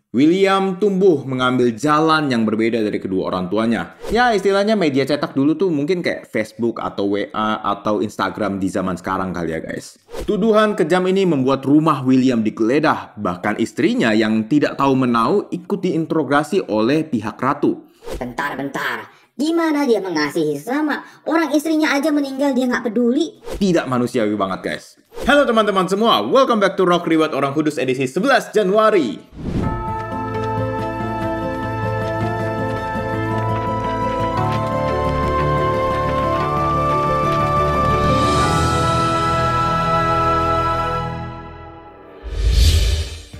William tumbuh mengambil jalan yang berbeda dari kedua orang tuanya. Ya, istilahnya media cetak dulu tuh mungkin kayak Facebook atau WA atau Instagram di zaman sekarang kali ya guys. Tuduhan kejam ini membuat rumah William digeledah. Bahkan istrinya yang tidak tahu menau ikut diinterogasi oleh pihak ratu. Bentar. Gimana dia mengasihi sesama? Orang istrinya aja meninggal dia nggak peduli. Tidak manusiawi banget guys. Halo teman-teman semua, welcome back to Rock Riwayat Orang Kudus edisi 11 Januari.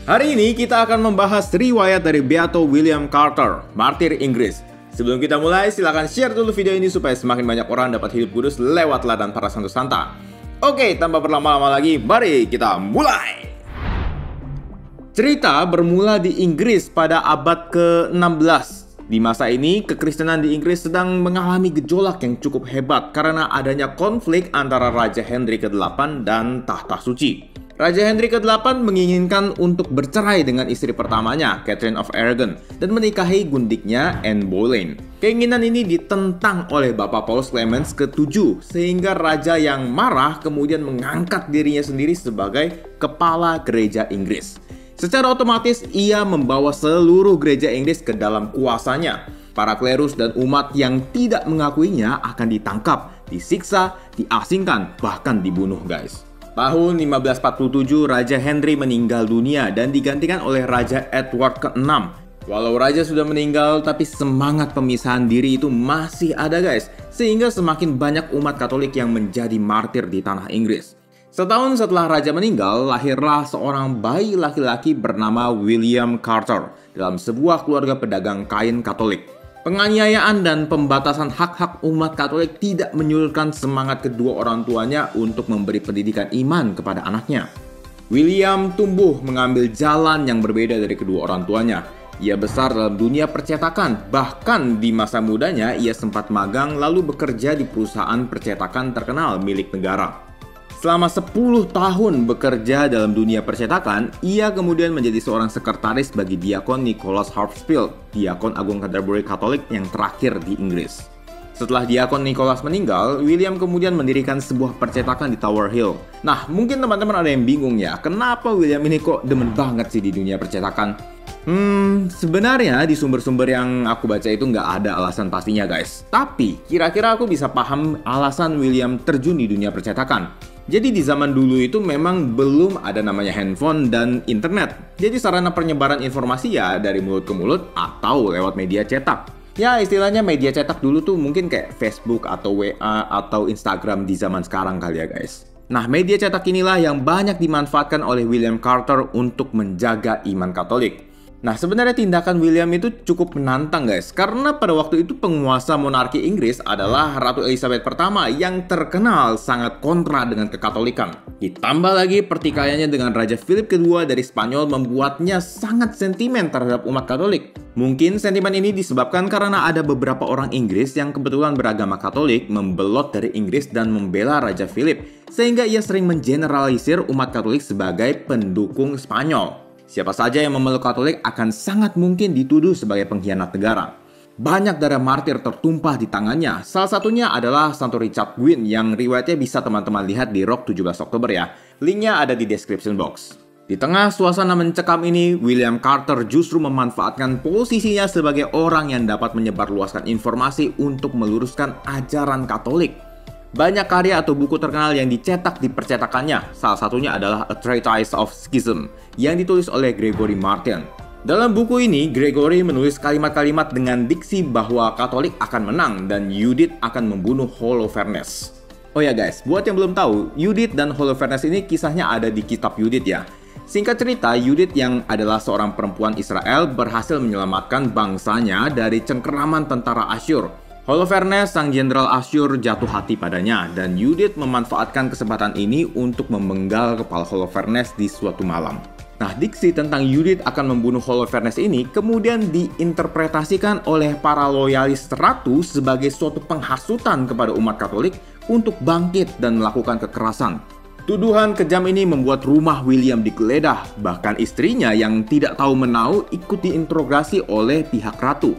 Hari ini kita akan membahas riwayat dari Beato William Carter, martir Inggris. Sebelum kita mulai, silakan share dulu video ini supaya semakin banyak orang dapat hidup kudus lewat teladan para santo santa. Oke, tanpa berlama-lama lagi, mari kita mulai! Cerita bermula di Inggris pada abad ke-16. Di masa ini, kekristenan di Inggris sedang mengalami gejolak yang cukup hebat karena adanya konflik antara Raja Henry ke-8 dan tahta suci. Raja Henry ke-8 menginginkan untuk bercerai dengan istri pertamanya, Catherine of Aragon, dan menikahi gundiknya Anne Boleyn. Keinginan ini ditentang oleh Bapak Paus Clemens ke-7, sehingga raja yang marah kemudian mengangkat dirinya sendiri sebagai kepala gereja Inggris. Secara otomatis, ia membawa seluruh gereja Inggris ke dalam kuasanya. Para klerus dan umat yang tidak mengakuinya akan ditangkap, disiksa, diasingkan, bahkan dibunuh guys. Tahun 1547, Raja Henry meninggal dunia dan digantikan oleh Raja Edward ke-6. Walau raja sudah meninggal, tapi semangat pemisahan diri itu masih ada guys. Sehingga semakin banyak umat Katolik yang menjadi martir di tanah Inggris. Setahun setelah raja meninggal, lahirlah seorang bayi laki-laki bernama William Carter dalam sebuah keluarga pedagang kain Katolik. Penganiayaan dan pembatasan hak-hak umat Katolik tidak menyurutkan semangat kedua orang tuanya untuk memberi pendidikan iman kepada anaknya. William tumbuh mengambil jalan yang berbeda dari kedua orang tuanya. Ia besar dalam dunia percetakan, bahkan di masa mudanya ia sempat magang lalu bekerja di perusahaan percetakan terkenal milik negara. Selama 10 tahun bekerja dalam dunia percetakan, ia kemudian menjadi seorang sekretaris bagi diakon Nicholas Harpsfield, diakon agung Canterbury Katolik yang terakhir di Inggris. Setelah diakon Nicholas meninggal, William kemudian mendirikan sebuah percetakan di Tower Hill. Nah, mungkin teman-teman ada yang bingung ya, kenapa William ini kok demen banget sih di dunia percetakan? Sebenarnya di sumber-sumber yang aku baca itu nggak ada alasan pastinya guys. Tapi, kira-kira aku bisa paham alasan William terjun di dunia percetakan. Jadi di zaman dulu itu memang belum ada namanya handphone dan internet. Jadi sarana penyebaran informasi ya dari mulut ke mulut atau lewat media cetak. Ya istilahnya media cetak dulu tuh mungkin kayak Facebook atau WA atau Instagram di zaman sekarang kali ya guys. Nah media cetak inilah yang banyak dimanfaatkan oleh William Carter untuk menjaga iman Katolik. Nah sebenarnya tindakan William itu cukup menantang guys. Karena pada waktu itu penguasa monarki Inggris adalah Ratu Elizabeth pertama yang terkenal sangat kontra dengan kekatolikan. Ditambah lagi pertikaiannya dengan Raja Philip kedua dari Spanyol membuatnya sangat sentimen terhadap umat Katolik. Mungkin sentimen ini disebabkan karena ada beberapa orang Inggris yang kebetulan beragama Katolik membelot dari Inggris dan membela Raja Philip. Sehingga ia sering mengeneralisir umat Katolik sebagai pendukung Spanyol. Siapa saja yang memeluk Katolik akan sangat mungkin dituduh sebagai pengkhianat negara. Banyak darah martir tertumpah di tangannya. Salah satunya adalah Santo Richard Gwyn yang riwayatnya bisa teman-teman lihat di Rock 17 Oktober ya. Linknya ada di description box. Di tengah suasana mencekam ini, William Carter justru memanfaatkan posisinya sebagai orang yang dapat menyebarluaskan informasi untuk meluruskan ajaran Katolik. Banyak karya atau buku terkenal yang dicetak di percetakannya. Salah satunya adalah A Treatise of Schism yang ditulis oleh Gregory Martin. Dalam buku ini, Gregory menulis kalimat-kalimat dengan diksi bahwa Katolik akan menang dan Judith akan membunuh Holofernes. Oh ya guys, buat yang belum tahu, Judith dan Holofernes ini kisahnya ada di kitab Judith ya. Singkat cerita, Judith yang adalah seorang perempuan Israel berhasil menyelamatkan bangsanya dari cengkeraman tentara Asyur. Holofernes, sang jenderal Asyur, jatuh hati padanya dan Judith memanfaatkan kesempatan ini untuk memenggal kepala Holofernes di suatu malam. Nah, diksi tentang Judith akan membunuh Holofernes ini kemudian diinterpretasikan oleh para loyalis ratu sebagai suatu penghasutan kepada umat Katolik untuk bangkit dan melakukan kekerasan. Tuduhan kejam ini membuat rumah William digeledah, bahkan istrinya yang tidak tahu menau ikut diinterogasi oleh pihak ratu.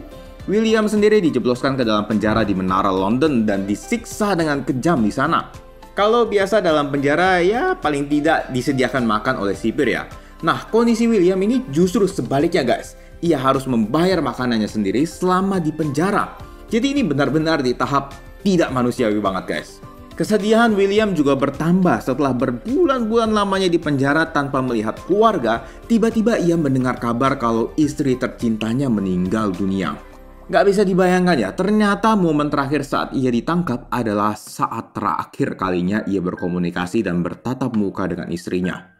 William sendiri dijebloskan ke dalam penjara di Menara London dan disiksa dengan kejam di sana. Kalau biasa dalam penjara ya paling tidak disediakan makan oleh sipir ya. Nah, kondisi William ini justru sebaliknya guys. Ia harus membayar makanannya sendiri selama di penjara. Jadi ini benar-benar di tahap tidak manusiawi banget guys. Kesedihan William juga bertambah setelah berbulan-bulan lamanya di penjara tanpa melihat keluarga. Tiba-tiba ia mendengar kabar kalau istri tercintanya meninggal dunia. Gak bisa dibayangkan ya, ternyata momen terakhir saat ia ditangkap adalah saat terakhir kalinya ia berkomunikasi dan bertatap muka dengan istrinya.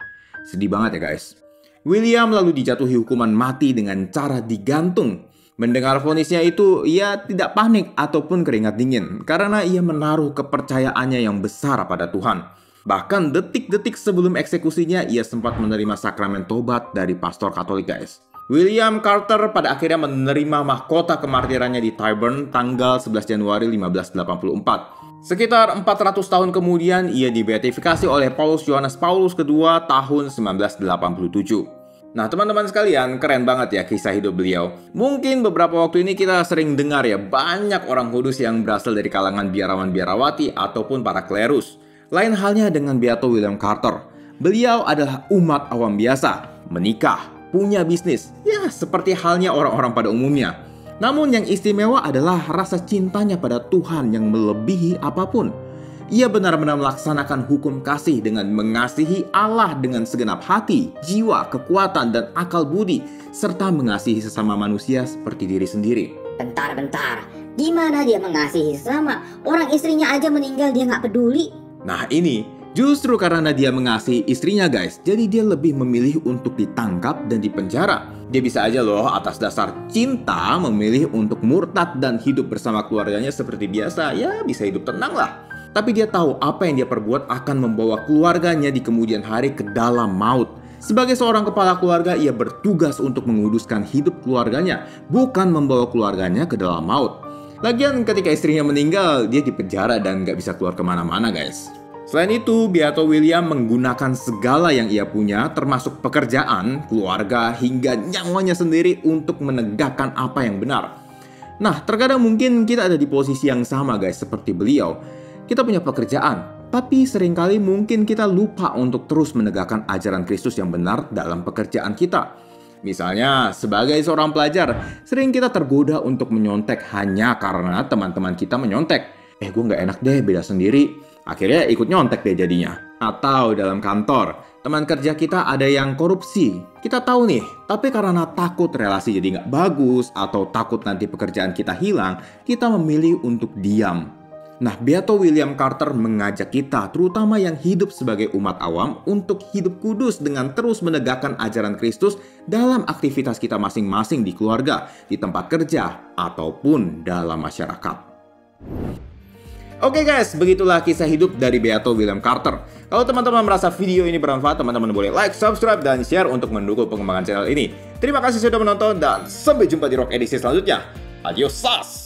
Sedih banget ya guys. William lalu dijatuhi hukuman mati dengan cara digantung. Mendengar vonisnya itu, ia tidak panik ataupun keringat dingin karena ia menaruh kepercayaannya yang besar pada Tuhan. Bahkan detik-detik sebelum eksekusinya, ia sempat menerima sakramen tobat dari pastor Katolik guys. William Carter pada akhirnya menerima mahkota kemartirannya di Tyburn tanggal 11 Januari 1584. Sekitar 400 tahun kemudian, ia dibeatifikasi oleh Paus Yohanes Paulus II tahun 1987. Nah teman-teman sekalian, keren banget ya kisah hidup beliau. Mungkin beberapa waktu ini kita sering dengar ya, banyak orang kudus yang berasal dari kalangan biarawan-biarawati ataupun para klerus. Lain halnya dengan Beato William Carter. Beliau adalah umat awam biasa, menikah, punya bisnis, ya seperti halnya orang-orang pada umumnya. Namun yang istimewa adalah rasa cintanya pada Tuhan yang melebihi apapun. Ia benar-benar melaksanakan hukum kasih dengan mengasihi Allah dengan segenap hati, jiwa, kekuatan, dan akal budi, serta mengasihi sesama manusia seperti diri sendiri. Bentar, gimana dia mengasihi sesama? Orang istrinya aja meninggal dia nggak peduli. Nah ini, justru karena dia mengasihi istrinya guys, jadi dia lebih memilih untuk ditangkap dan dipenjara. Dia bisa aja loh atas dasar cinta memilih untuk murtad dan hidup bersama keluarganya seperti biasa, ya bisa hidup tenang lah. Tapi dia tahu apa yang dia perbuat akan membawa keluarganya di kemudian hari ke dalam maut. Sebagai seorang kepala keluarga, ia bertugas untuk menguduskan hidup keluarganya, bukan membawa keluarganya ke dalam maut. Lagian ketika istrinya meninggal, dia dipenjara dan gak bisa keluar kemana-mana guys. Selain itu, Beato William menggunakan segala yang ia punya, termasuk pekerjaan, keluarga, hingga nyawanya sendiri untuk menegakkan apa yang benar. Nah, terkadang mungkin kita ada di posisi yang sama guys, seperti beliau. Kita punya pekerjaan, tapi seringkali mungkin kita lupa untuk terus menegakkan ajaran Kristus yang benar dalam pekerjaan kita. Misalnya, sebagai seorang pelajar, sering kita tergoda untuk menyontek hanya karena teman-teman kita menyontek. Gue nggak enak deh, beda sendiri. Akhirnya ikut nyontek deh jadinya. Atau dalam kantor, teman kerja kita ada yang korupsi. Kita tahu nih, tapi karena takut relasi jadi nggak bagus atau takut nanti pekerjaan kita hilang, kita memilih untuk diam. Nah, Beato William Carter mengajak kita, terutama yang hidup sebagai umat awam, untuk hidup kudus dengan terus menegakkan ajaran Kristus dalam aktivitas kita masing-masing di keluarga, di tempat kerja, ataupun dalam masyarakat. Oke guys, begitulah kisah hidup dari Beato William Carter. Kalau teman-teman merasa video ini bermanfaat, teman-teman boleh like, subscribe, dan share untuk mendukung pengembangan channel ini. Terima kasih sudah menonton dan sampai jumpa di Rock edisi selanjutnya. Adios!